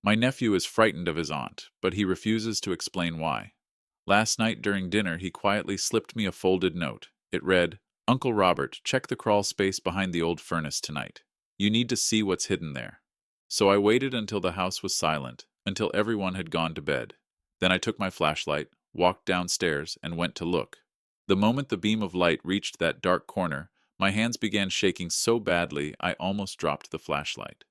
My nephew is frightened of his aunt, but he refuses to explain why. Last night during dinner, he quietly slipped me a folded note. It read, "Uncle Robert, check the crawl space behind the old furnace tonight. You need to see what's hidden there." So I waited until the house was silent, until everyone had gone to bed. Then I took my flashlight, walked downstairs, and went to look. The moment the beam of light reached that dark corner, my hands began shaking so badly I almost dropped the flashlight.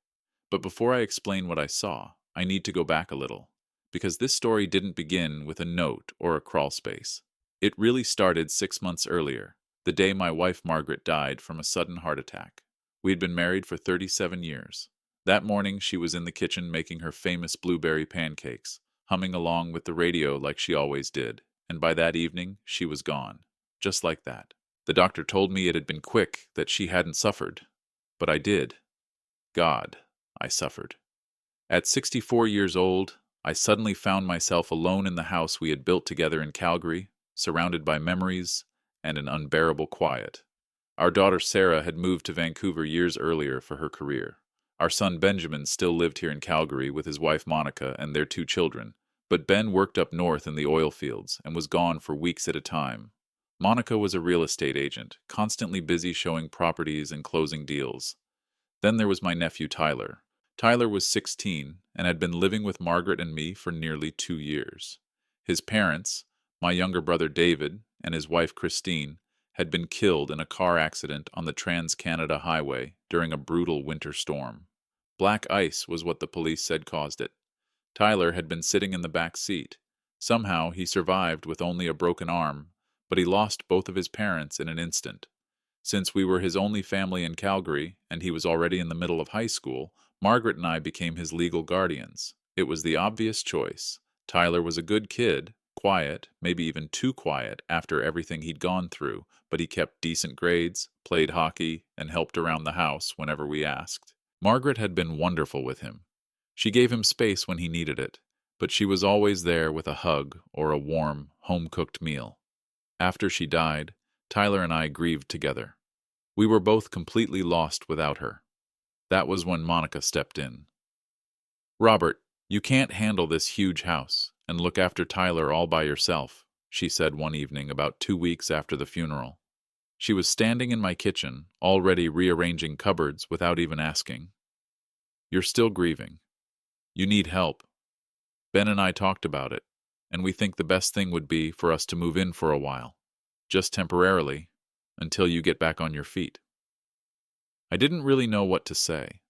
But before I explain what I saw, I need to go back a little, because this story didn't begin with a note or a crawl space. It really started 6 months earlier, the day my wife Margaret died from a sudden heart attack. We had been married for 37 years. That morning she was in the kitchen making her famous blueberry pancakes, humming along with the radio like she always did, and by that evening she was gone. Just like that. The doctor told me it had been quick, that she hadn't suffered. But I did. God, I suffered. At 64 years old, I suddenly found myself alone in the house we had built together in Calgary, surrounded by memories and an unbearable quiet. Our daughter Sarah had moved to Vancouver years earlier for her career. Our son Benjamin still lived here in Calgary with his wife Monica and their 2 children, but Ben worked up north in the oil fields and was gone for weeks at a time. Monica was a real estate agent, constantly busy showing properties and closing deals. Then there was my nephew Tyler. Tyler was 16 and had been living with Margaret and me for nearly 2 years. His parents, my younger brother David and his wife Christine, had been killed in a car accident on the Trans-Canada Highway during a brutal winter storm. Black ice was what the police said caused it. Tyler had been sitting in the back seat. Somehow he survived with only a broken arm, but he lost both of his parents in an instant. Since we were his only family in Calgary, and he was already in the middle of high school, Margaret and I became his legal guardians. It was the obvious choice. Tyler was a good kid, quiet, maybe even too quiet after everything he'd gone through, but he kept decent grades, played hockey, and helped around the house whenever we asked. Margaret had been wonderful with him. She gave him space when he needed it, but she was always there with a hug or a warm, home-cooked meal. After she died, Tyler and I grieved together. We were both completely lost without her. That was when Monica stepped in. "Robert, you can't handle this huge house and look after Tyler all by yourself," she said one evening about 2 weeks after the funeral. She was standing in my kitchen, already rearranging cupboards without even asking. "You're still grieving. You need help. Ben and I talked about it, and we think the best thing would be for us to move in for a while, just temporarily, until you get back on your feet." I didn't really know what to say.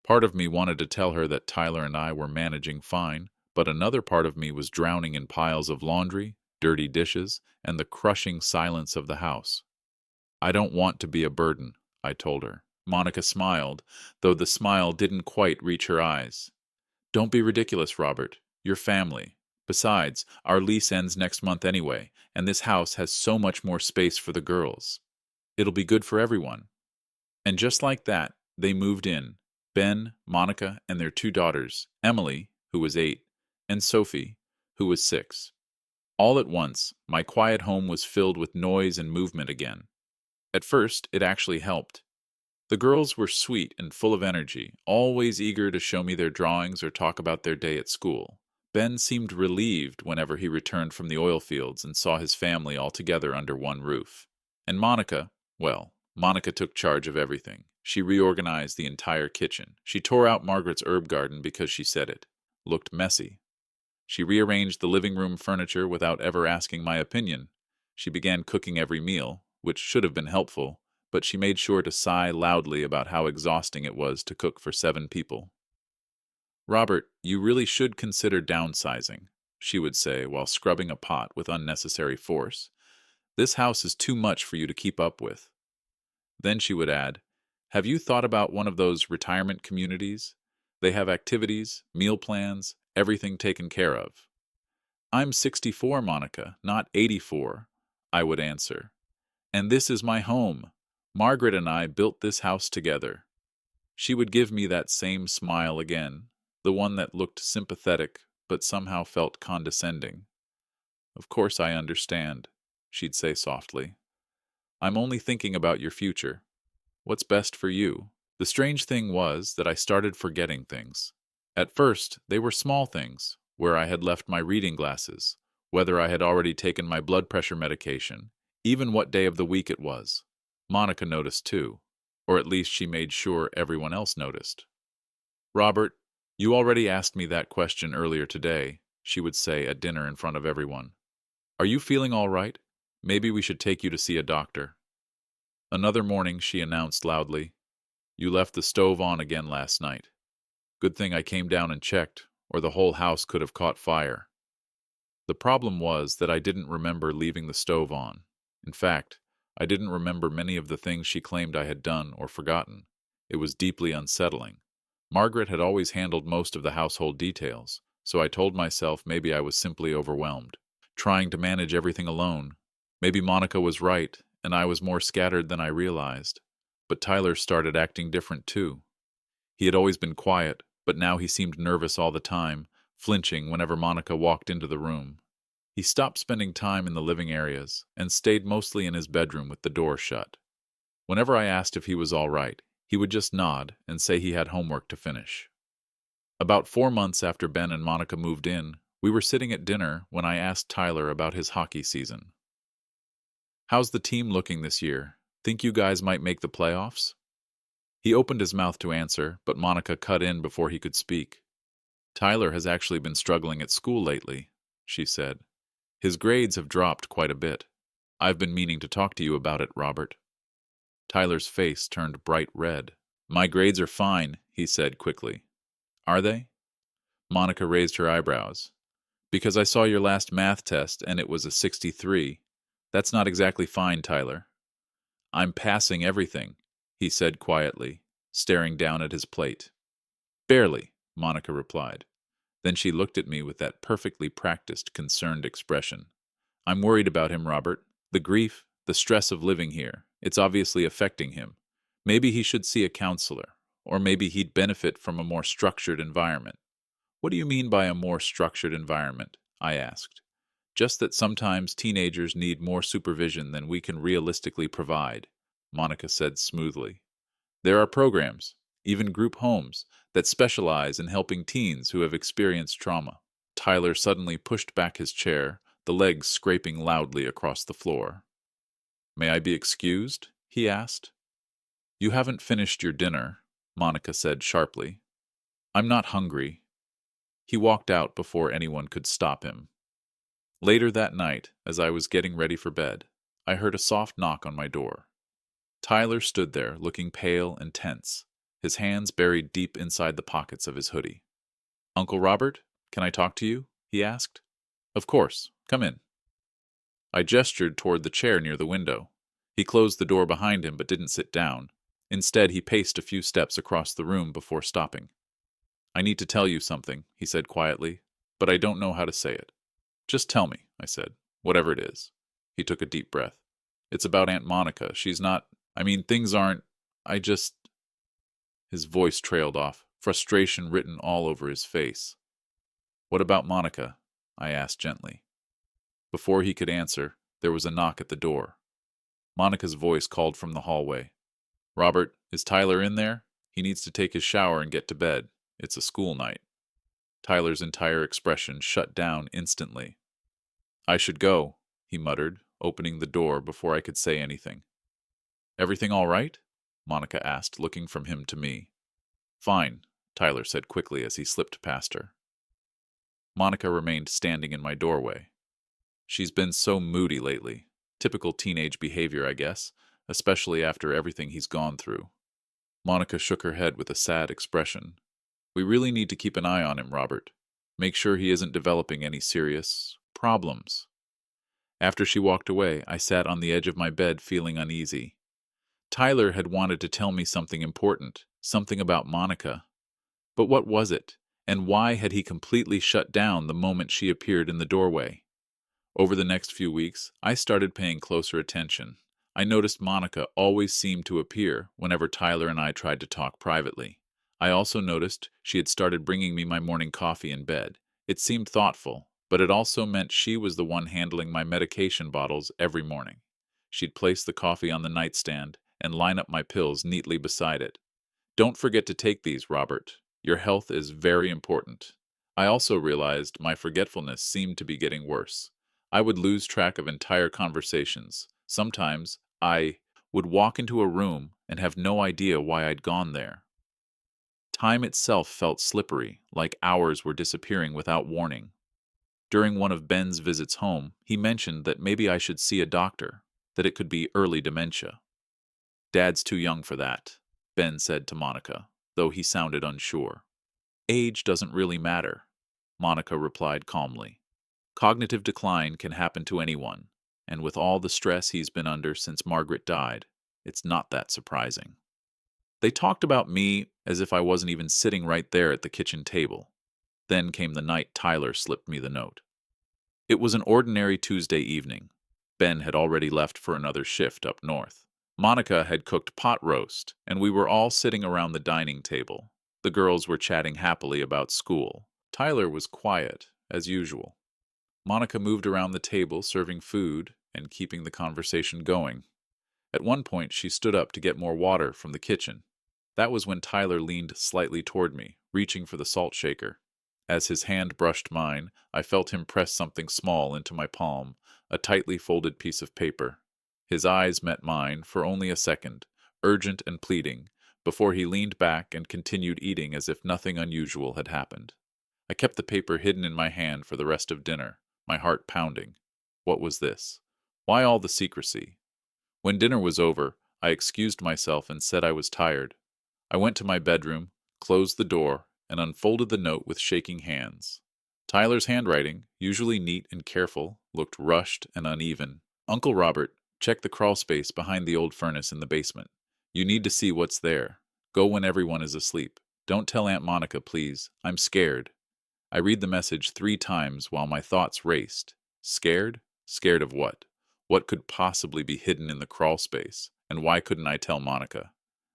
Part of me wanted to tell her that Tyler and I were managing fine, but another part of me was drowning in piles of laundry, dirty dishes, and the crushing silence of the house. "I don't want to be a burden," I told her. Monica smiled, though the smile didn't quite reach her eyes. "Don't be ridiculous, Robert. You're family. Besides, our lease ends next month anyway, and this house has so much more space for the girls. It'll be good for everyone." And just like that, they moved in. Ben, Monica, and their 2 daughters, Emily, who was 8, and Sophie, who was 6. All at once, my quiet home was filled with noise and movement again. At first, it actually helped. The girls were sweet and full of energy, always eager to show me their drawings or talk about their day at school. Ben seemed relieved whenever he returned from the oil fields and saw his family all together under one roof. And Monica, well, Monica took charge of everything. She reorganized the entire kitchen. She tore out Margaret's herb garden because she said it looked messy. She rearranged the living room furniture without ever asking my opinion. She began cooking every meal, which should have been helpful, but she made sure to sigh loudly about how exhausting it was to cook for 7 people. "Robert, you really should consider downsizing," she would say while scrubbing a pot with unnecessary force. "This house is too much for you to keep up with." Then she would add, "Have you thought about one of those retirement communities? They have activities, meal plans, everything taken care of." "I'm 64, Monica, not 84, I would answer. "And this is my home. Margaret and I built this house together." She would give me that same smile again, the one that looked sympathetic but somehow felt condescending. "Of course I understand," she'd say softly. "I'm only thinking about your future. What's best for you?" The strange thing was that I started forgetting things. At first, they were small things, where I had left my reading glasses, whether I had already taken my blood pressure medication, even what day of the week it was. Monica noticed too, or at least she made sure everyone else noticed. "Robert, you already asked me that question earlier today," she would say at dinner in front of everyone. "Are you feeling all right? Maybe we should take you to see a doctor." Another morning, she announced loudly, "You left the stove on again last night. Good thing I came down and checked, or the whole house could have caught fire." The problem was that I didn't remember leaving the stove on. In fact, I didn't remember many of the things she claimed I had done or forgotten. It was deeply unsettling. Margaret had always handled most of the household details, so I told myself maybe I was simply overwhelmed, trying to manage everything alone. Maybe Monica was right, and I was more scattered than I realized. But Tyler started acting different too. He had always been quiet, but now he seemed nervous all the time, flinching whenever Monica walked into the room. He stopped spending time in the living areas and stayed mostly in his bedroom with the door shut. Whenever I asked if he was all right, he would just nod and say he had homework to finish. About 4 months after Ben and Monica moved in, we were sitting at dinner when I asked Tyler about his hockey season. "How's the team looking this year? Think you guys might make the playoffs?" He opened his mouth to answer, but Monica cut in before he could speak. "Tyler has actually been struggling at school lately," she said. "His grades have dropped quite a bit. I've been meaning to talk to you about it, Robert." Tyler's face turned bright red. "My grades are fine," he said quickly. "Are they?" Monica raised her eyebrows. "Because I saw your last math test and it was a 63. That's not exactly fine, Tyler." "I'm passing everything," he said quietly, staring down at his plate. "Barely," Monica replied. Then she looked at me with that perfectly practiced, concerned expression. "I'm worried about him, Robert. The grief, the stress of living here, it's obviously affecting him. Maybe he should see a counselor, or maybe he'd benefit from a more structured environment." "What do you mean by a more structured environment?" I asked. "Just that sometimes teenagers need more supervision than we can realistically provide," Monica said smoothly. "There are programs, even group homes, that specialize in helping teens who have experienced trauma." Tyler suddenly pushed back his chair, the legs scraping loudly across the floor. "May I be excused?" he asked. "You haven't finished your dinner," Monica said sharply. "I'm not hungry." He walked out before anyone could stop him. Later that night, as I was getting ready for bed, I heard a soft knock on my door. Tyler stood there, looking pale and tense, his hands buried deep inside the pockets of his hoodie. "Uncle Robert, can I talk to you?" he asked. "Of course. Come in." I gestured toward the chair near the window. He closed the door behind him but didn't sit down. Instead, he paced a few steps across the room before stopping. "I need to tell you something," he said quietly, "but I don't know how to say it." "Just tell me," I said, "whatever it is." He took a deep breath. "It's about Aunt Monica. She's not... things aren't... I just..." His voice trailed off, frustration written all over his face. "What about Monica?" I asked gently. Before he could answer, there was a knock at the door. Monica's voice called from the hallway. "Robert, is Tyler in there? He needs to take his shower and get to bed. It's a school night." Tyler's entire expression shut down instantly. "I should go," he muttered, opening the door before I could say anything. "Everything all right?" Monica asked, looking from him to me. "Fine," Tyler said quickly as he slipped past her. Monica remained standing in my doorway. She's been so moody lately. Typical teenage behavior, I guess, especially after everything he's gone through. Monica shook her head with a sad expression. "We really need to keep an eye on him, Robert. Make sure he isn't developing any serious problems." After she walked away, I sat on the edge of my bed feeling uneasy. Tyler had wanted to tell me something important, something about Monica. But what was it, and why had he completely shut down the moment she appeared in the doorway? Over the next few weeks, I started paying closer attention. I noticed Monica always seemed to appear whenever Tyler and I tried to talk privately. I also noticed she had started bringing me my morning coffee in bed. It seemed thoughtful, but it also meant she was the one handling my medication bottles every morning. She'd place the coffee on the nightstand and line up my pills neatly beside it. "Don't forget to take these, Robert," Your health is very important. I also realized my forgetfulness seemed to be getting worse. I would lose track of entire conversations. Sometimes I would walk into a room and have no idea why I'd gone there. Time itself felt slippery, like hours were disappearing without warning. During one of Ben's visits home, he mentioned that maybe I should see a doctor, that it could be early dementia. Dad's too young for that, Ben said to Monica, though he sounded unsure. Age doesn't really matter, Monica replied calmly. Cognitive decline can happen to anyone, and with all the stress he's been under since Margaret died, it's not that surprising. They talked about me as if I wasn't even sitting right there at the kitchen table. Then came the night Tyler slipped me the note. It was an ordinary Tuesday evening. Ben had already left for another shift up north. Monica had cooked pot roast, and we were all sitting around the dining table. The girls were chatting happily about school. Tyler was quiet, as usual. Monica moved around the table serving food and keeping the conversation going. At one point, she stood up to get more water from the kitchen. That was when Tyler leaned slightly toward me, reaching for the salt shaker. As his hand brushed mine, I felt him press something small into my palm, a tightly folded piece of paper. His eyes met mine for only a second, urgent and pleading, before he leaned back and continued eating as if nothing unusual had happened. I kept the paper hidden in my hand for the rest of dinner, my heart pounding. What was this? Why all the secrecy? When dinner was over, I excused myself and said I was tired. I went to my bedroom, closed the door, and unfolded the note with shaking hands. Tyler's handwriting, usually neat and careful, looked rushed and uneven. Uncle Robert, check the crawlspace behind the old furnace in the basement. You need to see what's there. Go when everyone is asleep. Don't tell Aunt Monica, please. I'm scared. I read the message 3 times while my thoughts raced. Scared? Scared of what? What could possibly be hidden in the crawlspace? And why couldn't I tell Monica?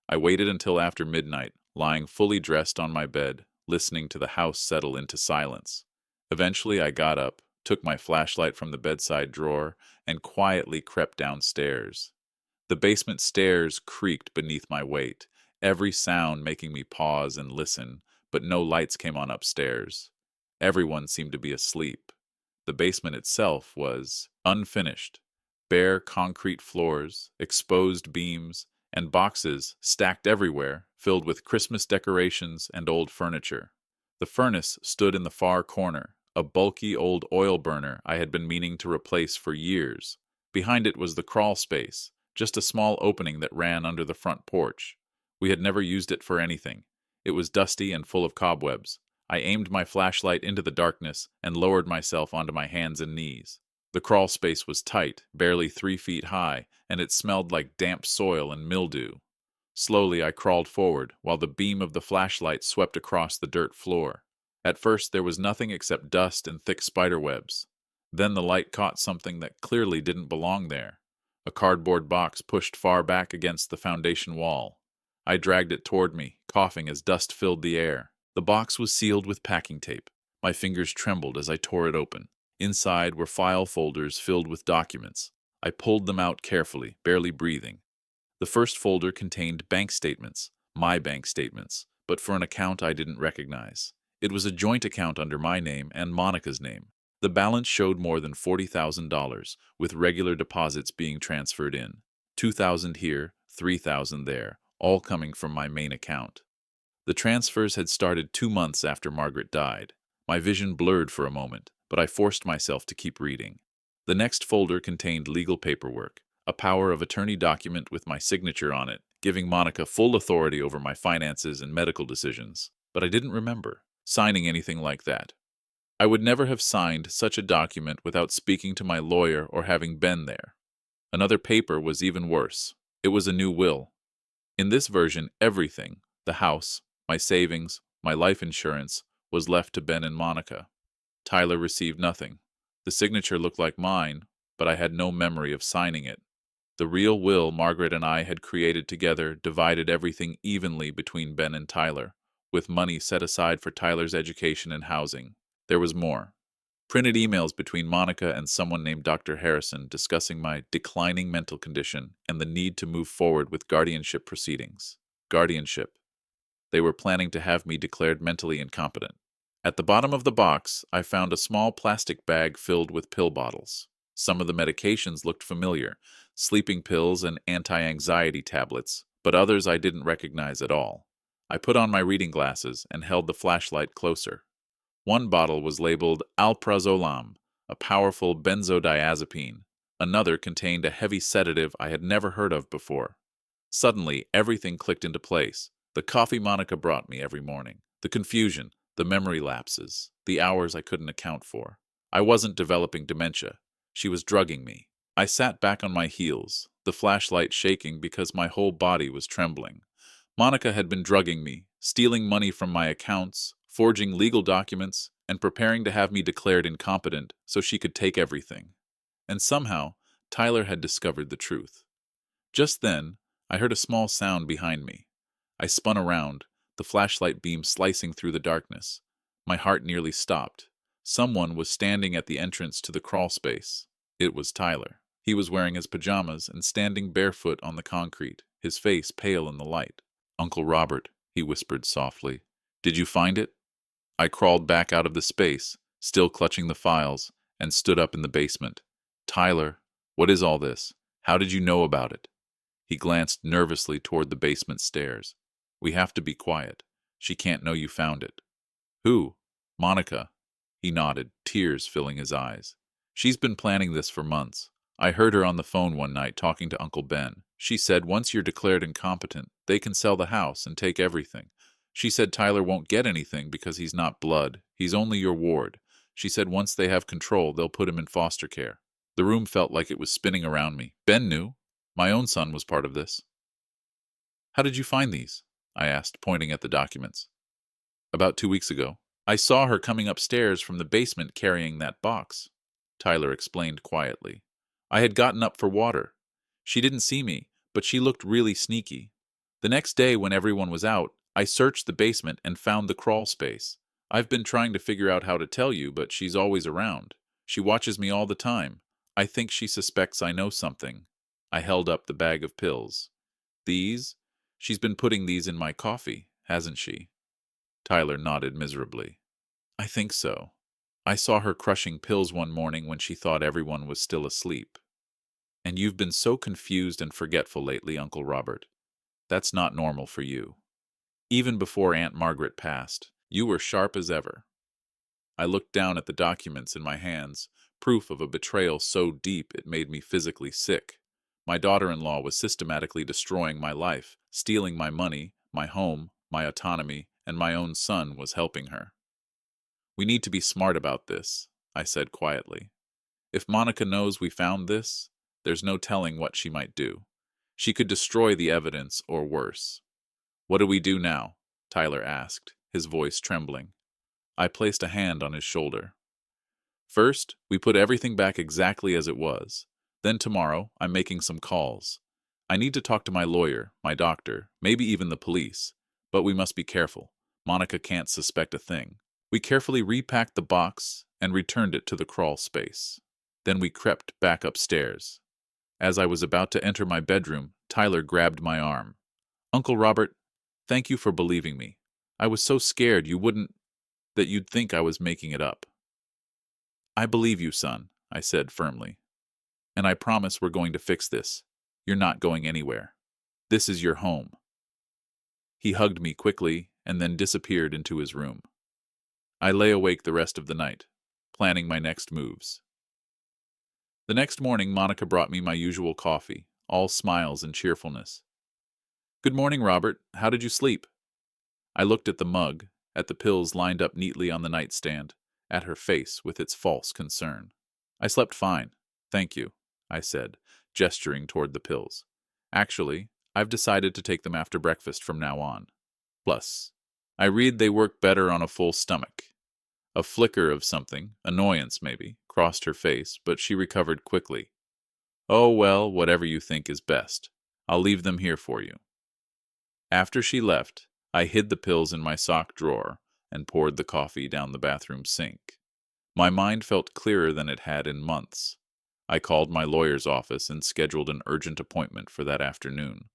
I waited until after midnight, lying fully dressed on my bed, listening to the house settle into silence. Eventually I got up, took my flashlight from the bedside drawer, and quietly crept downstairs. The basement stairs creaked beneath my weight, every sound making me pause and listen, but no lights came on upstairs. Everyone seemed to be asleep. The basement itself was unfinished. Bare concrete floors, exposed beams, and boxes stacked everywhere, filled with Christmas decorations and old furniture. The furnace stood in the far corner, a bulky old oil burner I had been meaning to replace for years. Behind it was the crawl space, just a small opening that ran under the front porch. We had never used it for anything. It was dusty and full of cobwebs. I aimed my flashlight into the darkness and lowered myself onto my hands and knees. The crawl space was tight, barely 3 feet high, and it smelled like damp soil and mildew. Slowly I crawled forward, while the beam of the flashlight swept across the dirt floor. At first there was nothing except dust and thick spiderwebs. Then the light caught something that clearly didn't belong there. A cardboard box pushed far back against the foundation wall. I dragged it toward me, coughing as dust filled the air. The box was sealed with packing tape. My fingers trembled as I tore it open. Inside were file folders filled with documents. I pulled them out carefully, barely breathing. The first folder contained bank statements, my bank statements, but for an account I didn't recognize. It was a joint account under my name and Monica's name. The balance showed more than $40,000, with regular deposits being transferred in. $2,000 here, $3,000 there, all coming from my main account. The transfers had started 2 months after Margaret died. My vision blurred for a moment, but I forced myself to keep reading. The next folder contained legal paperwork, a power of attorney document with my signature on it, giving Monica full authority over my finances and medical decisions. But I didn't remember signing anything like that. I would never have signed such a document without speaking to my lawyer or having been there. Another paper was even worse. It was a new will. In this version, everything, the house, my savings, my life insurance, was left to Ben and Monica. Tyler received nothing. The signature looked like mine, but I had no memory of signing it. The real will Margaret and I had created together divided everything evenly between Ben and Tyler, with money set aside for Tyler's education and housing. There was more. Printed emails between Monica and someone named Dr. Harrison discussing my declining mental condition and the need to move forward with guardianship proceedings. Guardianship. They were planning to have me declared mentally incompetent. At the bottom of the box, I found a small plastic bag filled with pill bottles. Some of the medications looked familiar, sleeping pills and anti-anxiety tablets, but others I didn't recognize at all. I put on my reading glasses and held the flashlight closer. One bottle was labeled alprazolam, a powerful benzodiazepine. Another contained a heavy sedative I had never heard of before. Suddenly, everything clicked into place. The coffee Monica brought me every morning, the confusion, the memory lapses, the hours I couldn't account for. I wasn't developing dementia. She was drugging me. I sat back on my heels, the flashlight shaking because my whole body was trembling. Monica had been drugging me, stealing money from my accounts, forging legal documents, and preparing to have me declared incompetent so she could take everything. And somehow, Tyler had discovered the truth. Just then, I heard a small sound behind me. I spun around, the flashlight beam slicing through the darkness. My heart nearly stopped. Someone was standing at the entrance to the crawlspace. It was Tyler. He was wearing his pajamas and standing barefoot on the concrete, his face pale in the light. "Uncle Robert," he whispered softly. "Did you find it?" I crawled back out of the space, still clutching the files, and stood up in the basement. "Tyler, what is all this? How did you know about it?" He glanced nervously toward the basement stairs. "We have to be quiet. She can't know you found it." "Who?" "Monica." He nodded, tears filling his eyes. "She's been planning this for months. I heard her on the phone one night talking to Uncle Ben. She said once you're declared incompetent, they can sell the house and take everything. She said Tyler won't get anything because he's not blood. He's only your ward. She said once they have control, they'll put him in foster care." The room felt like it was spinning around me. Ben knew. My own son was part of this. "How did you find these?" I asked, pointing at the documents. "About 2 weeks ago. I saw her coming upstairs from the basement carrying that box," Tyler explained quietly. "I had gotten up for water. She didn't see me, but she looked really sneaky. The next day, when everyone was out, I searched the basement and found the crawl space. I've been trying to figure out how to tell you, but she's always around. She watches me all the time. I think she suspects I know something." I held up the bag of pills. "These? She's been putting these in my coffee, hasn't she?" Tyler nodded miserably. "I think so. I saw her crushing pills one morning when she thought everyone was still asleep. And you've been so confused and forgetful lately, Uncle Robert. That's not normal for you. Even before Aunt Margaret passed, you were sharp as ever." I looked down at the documents in my hands, proof of a betrayal so deep it made me physically sick. My daughter-in-law was systematically destroying my life, stealing my money, my home, my autonomy, and my own son was helping her. "We need to be smart about this," I said quietly. "If Monica knows we found this, there's no telling what she might do. She could destroy the evidence or worse." "What do we do now?" Tyler asked, his voice trembling. I placed a hand on his shoulder. "First, we put everything back exactly as it was. Then tomorrow, I'm making some calls. I need to talk to my lawyer, my doctor, maybe even the police. But we must be careful. Monica can't suspect a thing." We carefully repacked the box and returned it to the crawl space. Then we crept back upstairs. As I was about to enter my bedroom, Tyler grabbed my arm. "Uncle Robert, thank you for believing me. I was so scared that you'd think I was making it up." "I believe you, son," I said firmly. "And I promise we're going to fix this. You're not going anywhere. This is your home." He hugged me quickly and then disappeared into his room. I lay awake the rest of the night, planning my next moves. The next morning, Monica brought me my usual coffee, all smiles and cheerfulness. "Good morning, Robert. How did you sleep?" I looked at the mug, at the pills lined up neatly on the nightstand, at her face with its false concern. "I slept fine, thank you," I said, gesturing toward the pills. "Actually, I've decided to take them after breakfast from now on. Plus, I read they work better on a full stomach." A flicker of something, annoyance maybe, crossed her face, but she recovered quickly. "Oh, well, whatever you think is best. I'll leave them here for you." After she left, I hid the pills in my sock drawer and poured the coffee down the bathroom sink. My mind felt clearer than it had in months. I called my lawyer's office and scheduled an urgent appointment for that afternoon.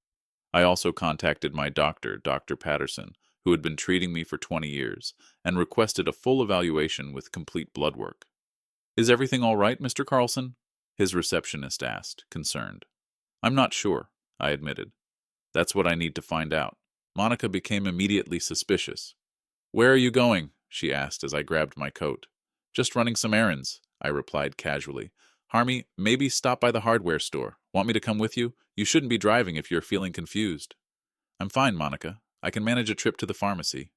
I also contacted my doctor, Dr. Patterson, who had been treating me for 20 years, and requested a full evaluation with complete blood work. "Is everything all right, Mr. Carlson?" his receptionist asked, concerned. "I'm not sure," I admitted. "That's what I need to find out." Monica became immediately suspicious. "Where are you going?" she asked as I grabbed my coat. "Just running some errands," I replied casually. "Harmy, maybe stop by the hardware store. Want me to come with you? You shouldn't be driving if you're feeling confused." "I'm fine, Monica. I can manage a trip to the pharmacy."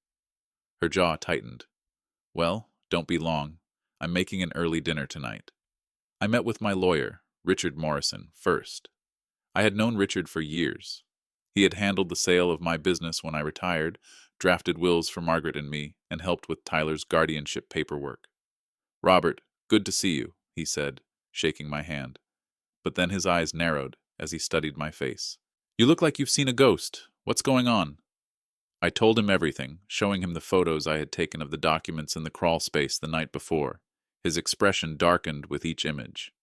Her jaw tightened. "Well, don't be long. I'm making an early dinner tonight." I met with my lawyer, Richard Morrison, first. I had known Richard for years. He had handled the sale of my business when I retired, drafted wills for Margaret and me, and helped with Tyler's guardianship paperwork. "Robert, good to see you," he said, shaking my hand. But then his eyes narrowed as he studied my face. "You look like you've seen a ghost. What's going on?" I told him everything, showing him the photos I had taken of the documents in the Crawlspace the night before. His expression darkened with each image.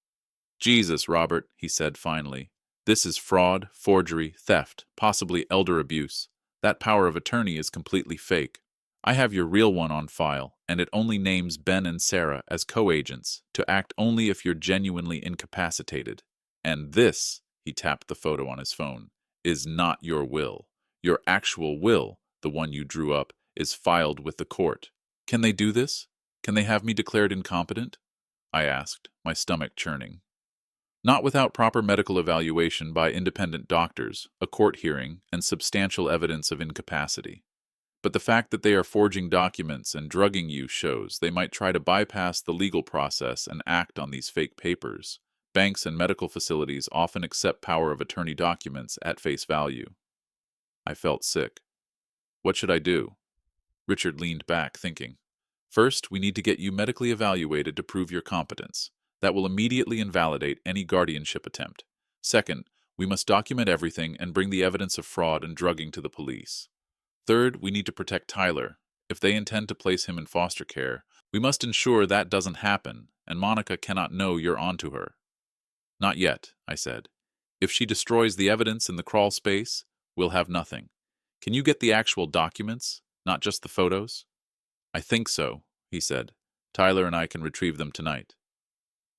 "Jesus, Robert," he said finally. "This is fraud, forgery, theft, possibly elder abuse. That power of attorney is completely fake. I have your real one on file, and it only names Ben and Sarah as co-agents, to act only if you're genuinely incapacitated. And this," he tapped the photo on his phone, "is not your will. Your actual will, the one you drew up, is filed with the court. Can they do this? Can they have me declared incompetent?" I asked, my stomach churning. "Not without proper medical evaluation by independent doctors, a court hearing, and substantial evidence of incapacity. But the fact that they are forging documents and drugging you shows they might try to bypass the legal process and act on these fake papers. Banks and medical facilities often accept power of attorney documents at face value." I felt sick. What should I do? Richard leaned back, thinking. "First, we need to get you medically evaluated to prove your competence. That will immediately invalidate any guardianship attempt. Second, we must document everything and bring the evidence of fraud and drugging to the police. Third, we need to protect Tyler. If they intend to place him in foster care, we must ensure that doesn't happen, and Monica cannot know you're onto her." "Not yet," I said. "If she destroys the evidence in the crawl space, we'll have nothing. Can you get the actual documents, not just the photos?" "I think so," he said. "Tyler and I can retrieve them tonight."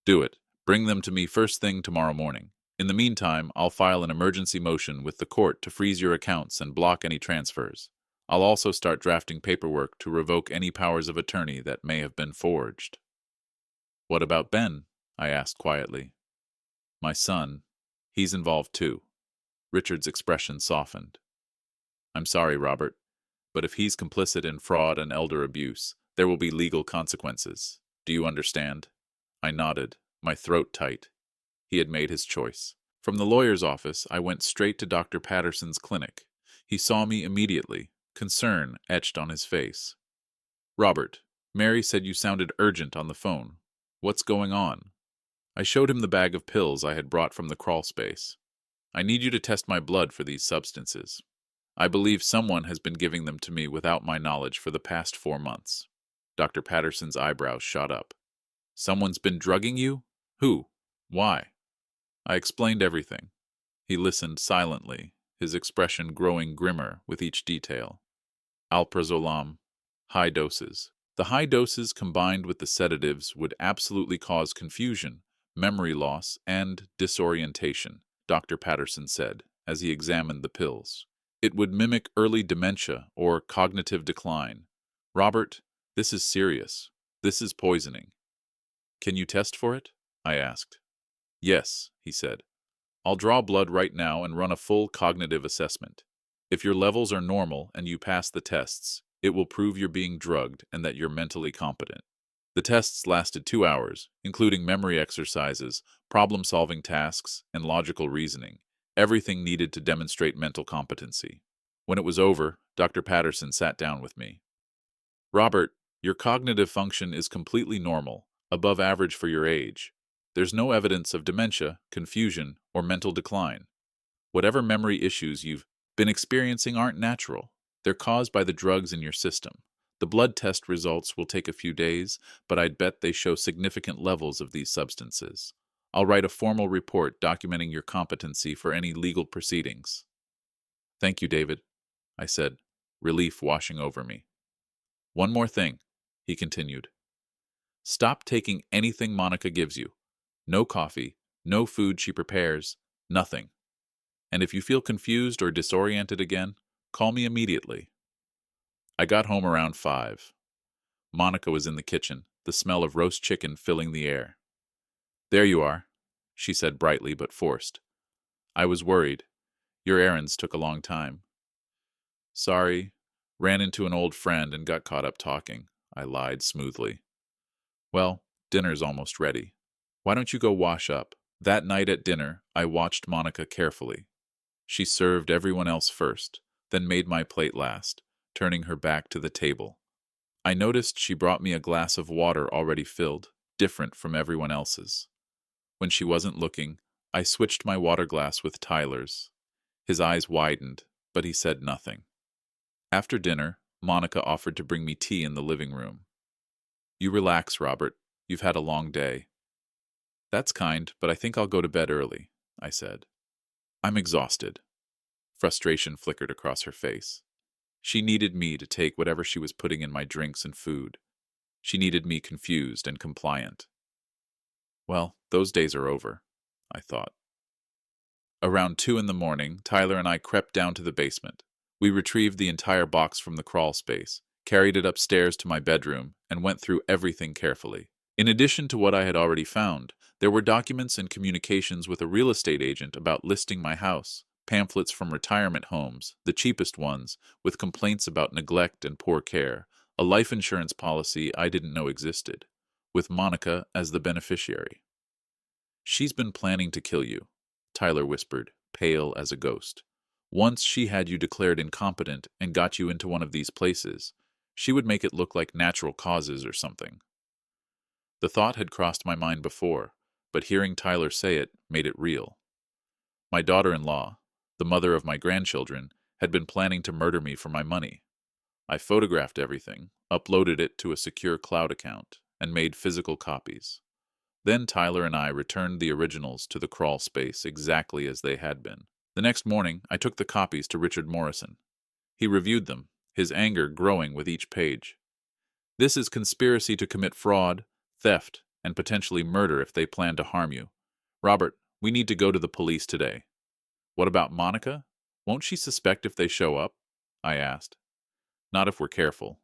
"Do it. Bring them to me first thing tomorrow morning. In the meantime, I'll file an emergency motion with the court to freeze your accounts and block any transfers. I'll also start drafting paperwork to revoke any powers of attorney that may have been forged." "What about Ben?" I asked quietly. "My son. He's involved too." Richard's expression softened. "I'm sorry, Robert, but if he's complicit in fraud and elder abuse, there will be legal consequences. Do you understand?" I nodded, my throat tight. He had made his choice. From the lawyer's office, I went straight to Dr. Patterson's clinic. He saw me immediately, concern etched on his face. "Robert, Mary said you sounded urgent on the phone. What's going on?" I showed him the bag of pills I had brought from the Crawlspace. "I need you to test my blood for these substances. I believe someone has been giving them to me without my knowledge for the past 4 months." Dr. Patterson's eyebrows shot up. "Someone's been drugging you? Who? Why?" I explained everything. He listened silently, his expression growing grimmer with each detail. "Alprazolam, high doses. The high doses combined with the sedatives would absolutely cause confusion, memory loss, and disorientation," Dr. Patterson said as he examined the pills. "It would mimic early dementia or cognitive decline. Robert, this is serious. This is poisoning." "Can you test for it?" I asked. "Yes," he said. "I'll draw blood right now and run a full cognitive assessment. If your levels are normal and you pass the tests, it will prove you're being drugged and that you're mentally competent." The tests lasted 2 hours, including memory exercises, problem-solving tasks, and logical reasoning, everything needed to demonstrate mental competency. When it was over, Dr. Patterson sat down with me. "Robert, your cognitive function is completely normal, above average for your age. There's no evidence of dementia, confusion, or mental decline. Whatever memory issues you've been experiencing aren't natural. They're caused by the drugs in your system. The blood test results will take a few days, but I'd bet they show significant levels of these substances. I'll write a formal report documenting your competency for any legal proceedings." "Thank you, David," I said. relief washing over me. One more thing, he continued. Stop taking anything Monica gives you. No coffee, no food she prepares, nothing. And if you feel confused or disoriented again, call me immediately. I got home around 5. Monica was in the kitchen, the smell of roast chicken filling the air. There you are, she said brightly but forced. I was worried. Your errands took a long time. Sorry, ran into an old friend and got caught up talking, I lied smoothly. Well, dinner's almost ready. Why don't you go wash up? That night at dinner, I watched Monica carefully. She served everyone else first, then made my plate last, turning her back to the table. I noticed she brought me a glass of water already filled, different from everyone else's. When she wasn't looking, I switched my water glass with Tyler's. His eyes widened, but he said nothing. After dinner, Monica offered to bring me tea in the living room. You relax, Robert. You've had a long day. That's kind, but I think I'll go to bed early, I said. I'm exhausted. Frustration flickered across her face. She needed me to take whatever she was putting in my drinks and food. She needed me confused and compliant. Well, those days are over, I thought. Around 2 in the morning, Tyler and I crept down to the basement. We retrieved the entire box from the crawlspace, carried it upstairs to my bedroom, and went through everything carefully. In addition to what I had already found, there were documents and communications with a real estate agent about listing my house, pamphlets from retirement homes, the cheapest ones, with complaints about neglect and poor care, a life insurance policy I didn't know existed, with Monica as the beneficiary. She's been planning to kill you, Tyler whispered, pale as a ghost. Once she had you declared incompetent and got you into one of these places, she would make it look like natural causes or something. The thought had crossed my mind before, but hearing Tyler say it made it real. My daughter-in-law, the mother of my grandchildren, had been planning to murder me for my money. I photographed everything, uploaded it to a secure cloud account, and made physical copies. Then Tyler and I returned the originals to the crawlspace exactly as they had been. The next morning, I took the copies to Richard Morrison. He reviewed them, his anger growing with each page. This is conspiracy to commit fraud, theft, and potentially murder if they plan to harm you. Robert, we need to go to the police today. What about Monica? Won't she suspect if they show up? I asked. Not if we're careful.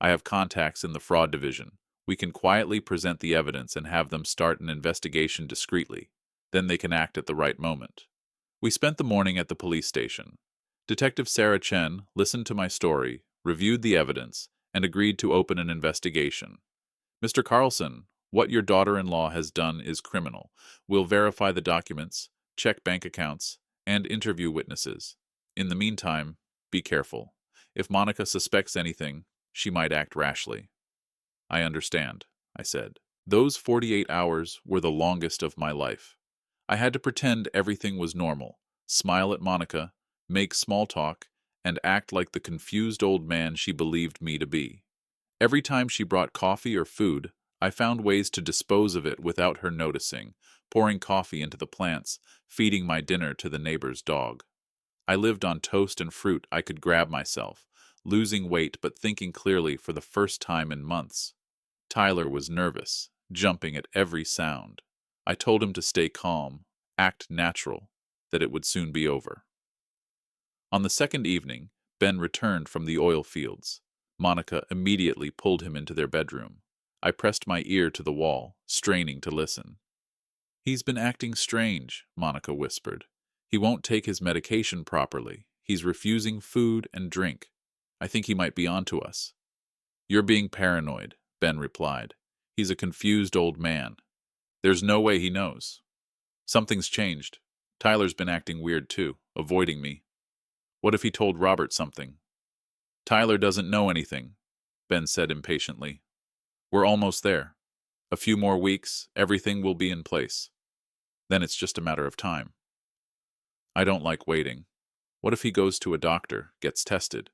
I have contacts in the fraud division. We can quietly present the evidence and have them start an investigation discreetly. Then they can act at the right moment. We spent the morning at the police station. Detective Sarah Chen listened to my story, reviewed the evidence, and agreed to open an investigation. Mr. Carlson, what your daughter-in-law has done is criminal. We'll verify the documents, check bank accounts, and interview witnesses. In the meantime, be careful. If Monica suspects anything, she might act rashly. I understand, I said. Those 48 hours were the longest of my life. I had to pretend everything was normal, smile at Monica, make small talk, and act like the confused old man she believed me to be. Every time she brought coffee or food, I found ways to dispose of it without her noticing, pouring coffee into the plants, feeding my dinner to the neighbor's dog. I lived on toast and fruit I could grab myself, losing weight but thinking clearly for the first time in months. Tyler was nervous, jumping at every sound. I told him to stay calm, act natural, that it would soon be over. On the second evening, Ben returned from the oil fields. Monica immediately pulled him into their bedroom. I pressed my ear to the wall, straining to listen. He's been acting strange, Monica whispered. He won't take his medication properly. He's refusing food and drink. I think he might be onto us. You're being paranoid, Ben replied. He's a confused old man. There's no way he knows. Something's changed. Tyler's been acting weird too, avoiding me. What if he told Robert something? Tyler doesn't know anything, Ben said impatiently. We're almost there. A few more weeks, everything will be in place. Then it's just a matter of time. I don't like waiting. What if he goes to a doctor, gets tested?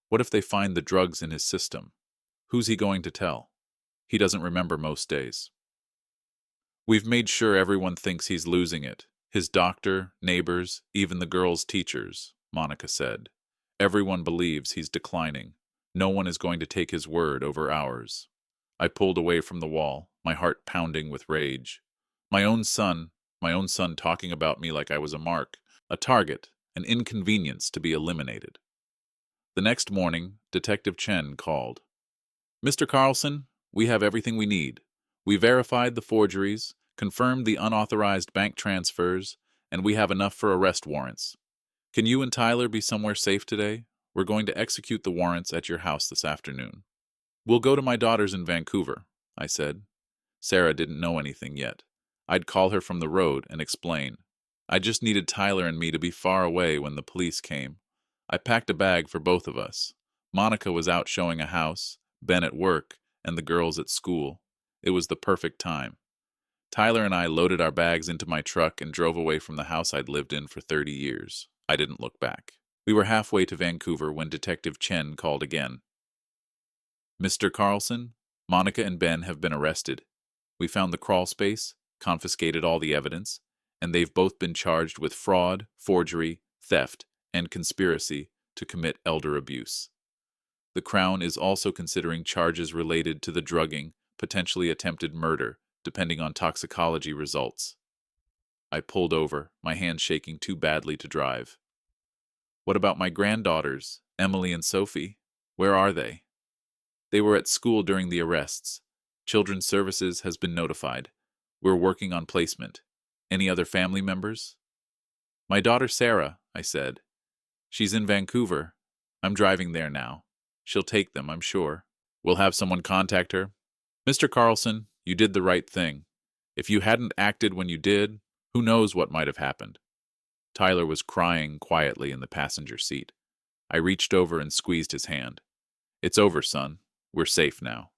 What if they find the drugs in his system? Who's he going to tell? He doesn't remember most days. We've made sure everyone thinks he's losing it. His doctor, neighbors, even the girls' teachers, Monica said. Everyone believes he's declining. No one is going to take his word over ours. I pulled away from the wall, my heart pounding with rage. My own son, my own son talking about me like I was a mark, a target, an inconvenience to be eliminated. The next morning, Detective Chen called. Mr. Carlson, we have everything we need. We verified the forgeries, confirmed the unauthorized bank transfers, and we have enough for arrest warrants. Can you and Tyler be somewhere safe today? We're going to execute the warrants at your house this afternoon. We'll go to my daughter's in Vancouver, I said. Sarah didn't know anything yet. I'd call her from the road and explain. I just needed Tyler and me to be far away when the police came. I packed a bag for both of us. Monica was out showing a house, Ben at work, and the girls at school. It was the perfect time. Tyler and I loaded our bags into my truck and drove away from the house I'd lived in for 30 years. I didn't look back. We were halfway to Vancouver when Detective Chen called again. Mr. Carlson, Monica and Ben have been arrested. We found the Crawlspace, confiscated all the evidence, and they've both been charged with fraud, forgery, theft, and conspiracy to commit elder abuse. The Crown is also considering charges related to the drugging, potentially attempted murder, depending on toxicology results. I pulled over, my hands shaking too badly to drive. What about my granddaughters, Emily and Sophie? Where are they? They were at school during the arrests. Children's Services has been notified. We're working on placement. Any other family members? My daughter Sarah, I said. She's in Vancouver. I'm driving there now. She'll take them, I'm sure. We'll have someone contact her. Mr. Carlson, you did the right thing. If you hadn't acted when you did, who knows what might have happened. Tyler was crying quietly in the passenger seat. I reached over and squeezed his hand. It's over, son. We're safe now.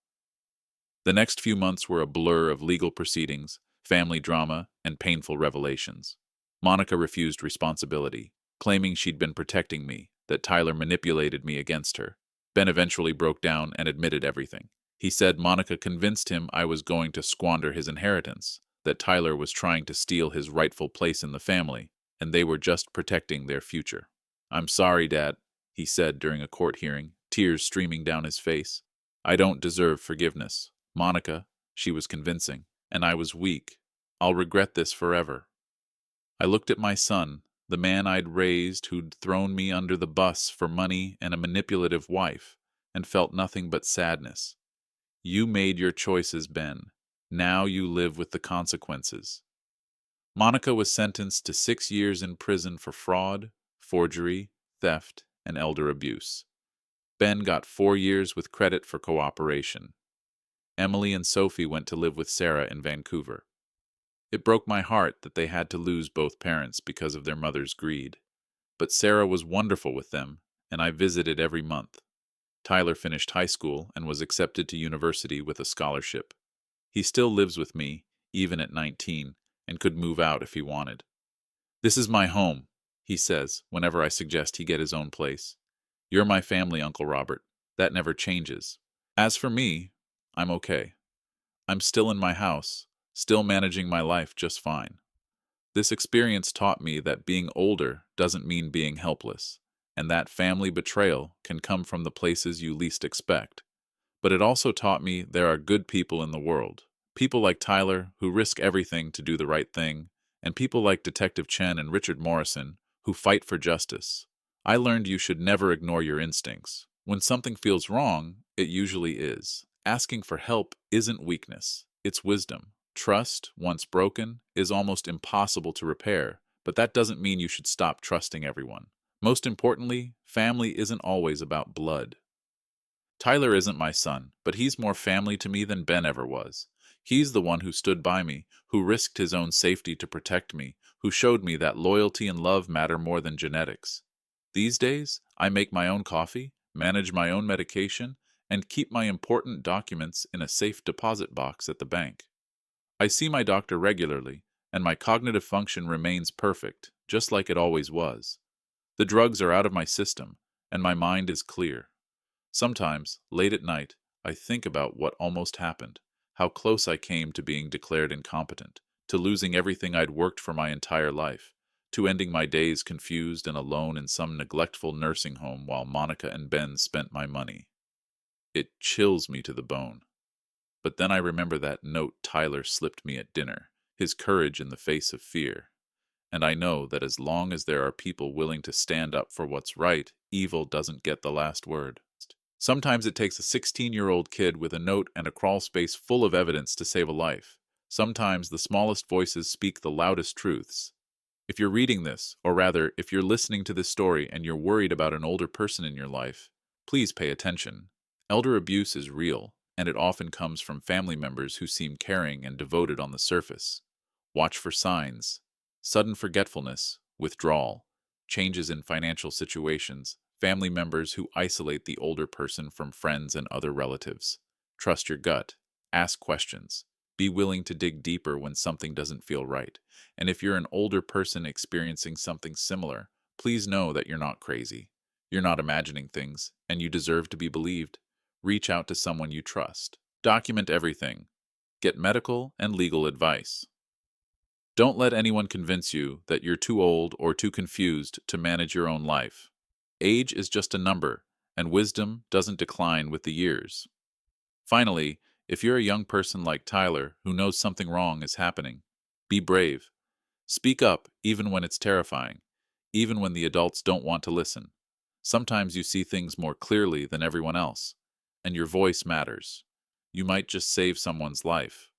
The next few months were a blur of legal proceedings, family drama, and painful revelations. Monica refused responsibility, claiming she'd been protecting me, that Tyler manipulated me against her. Ben eventually broke down and admitted everything. He said Monica convinced him I was going to squander his inheritance, that Tyler was trying to steal his rightful place in the family, and they were just protecting their future. I'm sorry, Dad, he said during a court hearing, tears streaming down his face. I don't deserve forgiveness. Monica, she was convincing, and I was weak. I'll regret this forever. I looked at my son, the man I'd raised who'd thrown me under the bus for money and a manipulative wife, and felt nothing but sadness. You made your choices, Ben. Now you live with the consequences. Monica was sentenced to 6 years in prison for fraud, forgery, theft, and elder abuse. Ben got 4 years with credit for cooperation. Emily and Sophie went to live with Sarah in Vancouver. It broke my heart that they had to lose both parents because of their mother's greed. But Sarah was wonderful with them, and I visited every month. Tyler finished high school and was accepted to university with a scholarship. He still lives with me, even at 19, and could move out if he wanted. This is my home, he says, whenever I suggest he get his own place. You're my family, Uncle Robert. That never changes. As for me, I'm okay. I'm still in my house, still managing my life just fine. This experience taught me that being older doesn't mean being helpless, and that family betrayal can come from the places you least expect. But it also taught me there are good people in the world, people like Tyler who risk everything to do the right thing, and people like Detective Chen and Richard Morrison who fight for justice. I learned you should never ignore your instincts. When something feels wrong, it usually is. Asking for help isn't weakness, it's wisdom. Trust, once broken, is almost impossible to repair, but that doesn't mean you should stop trusting everyone. Most importantly, family isn't always about blood. Tyler isn't my son, but he's more family to me than Ben ever was. He's the one who stood by me, who risked his own safety to protect me, who showed me that loyalty and love matter more than genetics. These days, I make my own coffee, manage my own medication, and keep my important documents in a safe deposit box at the bank. I see my doctor regularly, and my cognitive function remains perfect, just like it always was. The drugs are out of my system, and my mind is clear. Sometimes, late at night, I think about what almost happened, how close I came to being declared incompetent, to losing everything I'd worked for my entire life, to ending my days confused and alone in some neglectful nursing home while Monica and Ben spent my money. It chills me to the bone. But then I remember that note Tyler slipped me at dinner, his courage in the face of fear. And I know that as long as there are people willing to stand up for what's right, evil doesn't get the last word. Sometimes it takes a 16-year-old kid with a note and a crawl space full of evidence to save a life. Sometimes the smallest voices speak the loudest truths. If you're reading this, or rather, if you're listening to this story and you're worried about an older person in your life, please pay attention. Elder abuse is real, and it often comes from family members who seem caring and devoted on the surface. Watch for signs: sudden forgetfulness, withdrawal, changes in financial situations, family members who isolate the older person from friends and other relatives. Trust your gut. Ask questions. Be willing to dig deeper when something doesn't feel right. And if you're an older person experiencing something similar, please know that you're not crazy. You're not imagining things, and you deserve to be believed. Reach out to someone you trust. Document everything. Get medical and legal advice. Don't let anyone convince you that you're too old or too confused to manage your own life. Age is just a number, and wisdom doesn't decline with the years. Finally, if you're a young person like Tyler who knows something wrong is happening, be brave. Speak up even when it's terrifying, even when the adults don't want to listen. Sometimes you see things more clearly than everyone else, and your voice matters. You might just save someone's life.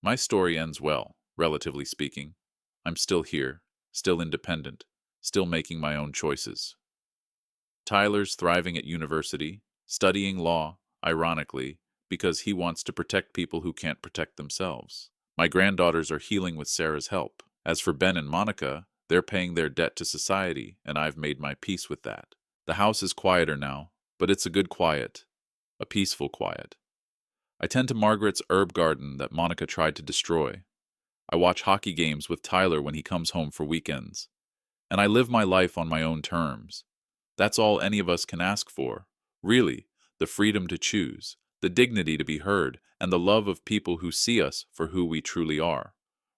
My story ends well, relatively speaking. I'm still here, still independent, still making my own choices. Tyler's thriving at university, studying law, ironically, because he wants to protect people who can't protect themselves. My granddaughters are healing with Sarah's help. As for Ben and Monica, they're paying their debt to society, and I've made my peace with that. The house is quieter now, but it's a good quiet, a peaceful quiet. I tend to Margaret's herb garden that Monica tried to destroy. I watch hockey games with Tyler when he comes home for weekends. And I live my life on my own terms. That's all any of us can ask for, really, the freedom to choose, the dignity to be heard, and the love of people who see us for who we truly are.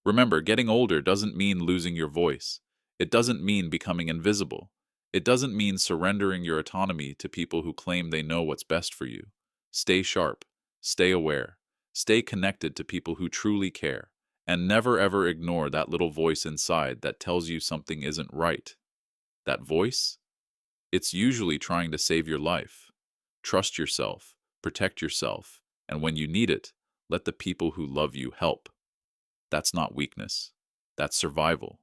Remember, getting older doesn't mean losing your voice. It doesn't mean becoming invisible. It doesn't mean surrendering your autonomy to people who claim they know what's best for you. Stay sharp, stay aware, stay connected to people who truly care, and never ever ignore that little voice inside that tells you something isn't right. That voice? It's usually trying to save your life. Trust yourself, protect yourself, and when you need it, let the people who love you help. That's not weakness. That's survival.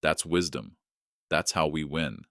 That's wisdom. That's how we win.